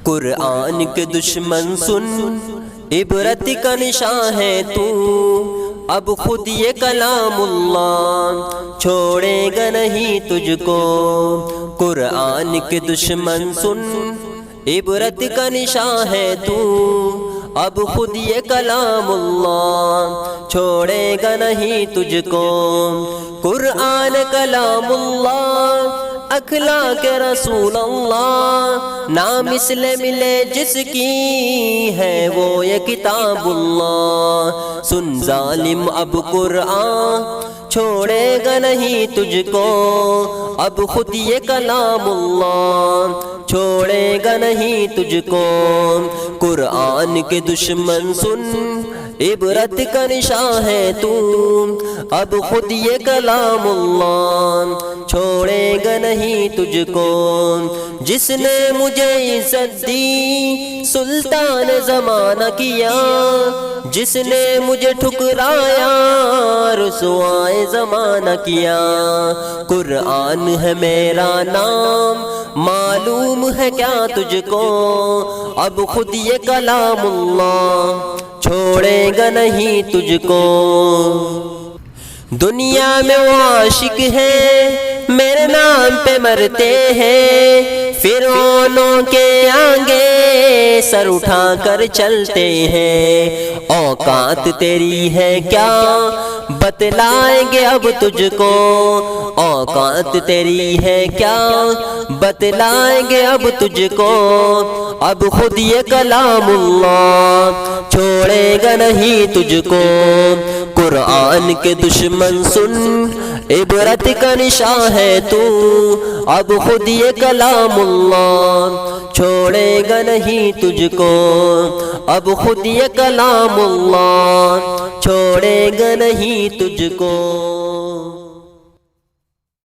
قرآن کے دشمن سن، عبرت کا نشان ہے تو، اب خود یہ کلام اللہ چھوڑے گا نہیں تجھ کو۔ قرآن کے دشمن سن، عبرت کا نشان ہے تو، اب خود یہ کلام اللہ چھوڑے گا نہیں تجھ کو۔ قرآن کلام اللہ، اخلاق رسول اللہ، نام اس لئے ملے جس کی ہے وہ یہ کتاب اللہ۔ سن ظالم اب قرآن چھوڑے گا نہیں تجھ کو، اب خود یہ کلام اللہ چھوڑے گا نہیں تجھ کو۔ قرآن کے دشمن سن، عبرت کا نشان ہے تو، اب خود یہ کلام اللہ چھوڑے گا نہیں تجھ کو۔ جس نے مجھے عزت دی سلطان زمانہ کیا، جس نے مجھے ٹھکرایا رسوائے زمانہ کیا۔ قرآن ہے میرا نام، معلوم ہے کیا تجھ کو، اب خود یہ کلام اللہ چھوڑے گا نہیں تجھ کو۔ دنیا میں وہ عاشق ہیں میرے نام پہ مرتے ہیں، فرعونوں کے آگے سر اٹھا کر چلتے ہیں۔ اوقات تیری ہے کیا بتلائیں گے اب تجھ کو، اوقات تیری ہے کیا بتلائیں گے اب تجھ کو۔ اب خود یہ کلام اللہ چھوڑے گا نہیں تجھ کو۔ قرآن کے دشمن سن، عبرت کا نشان ہے تو، اب خود یہ کلام اللہ چھوڑے گا نہیں تجھ کو۔ اب خود یہ کلام اللہ چھوڑے گا نہیں تجھ کو۔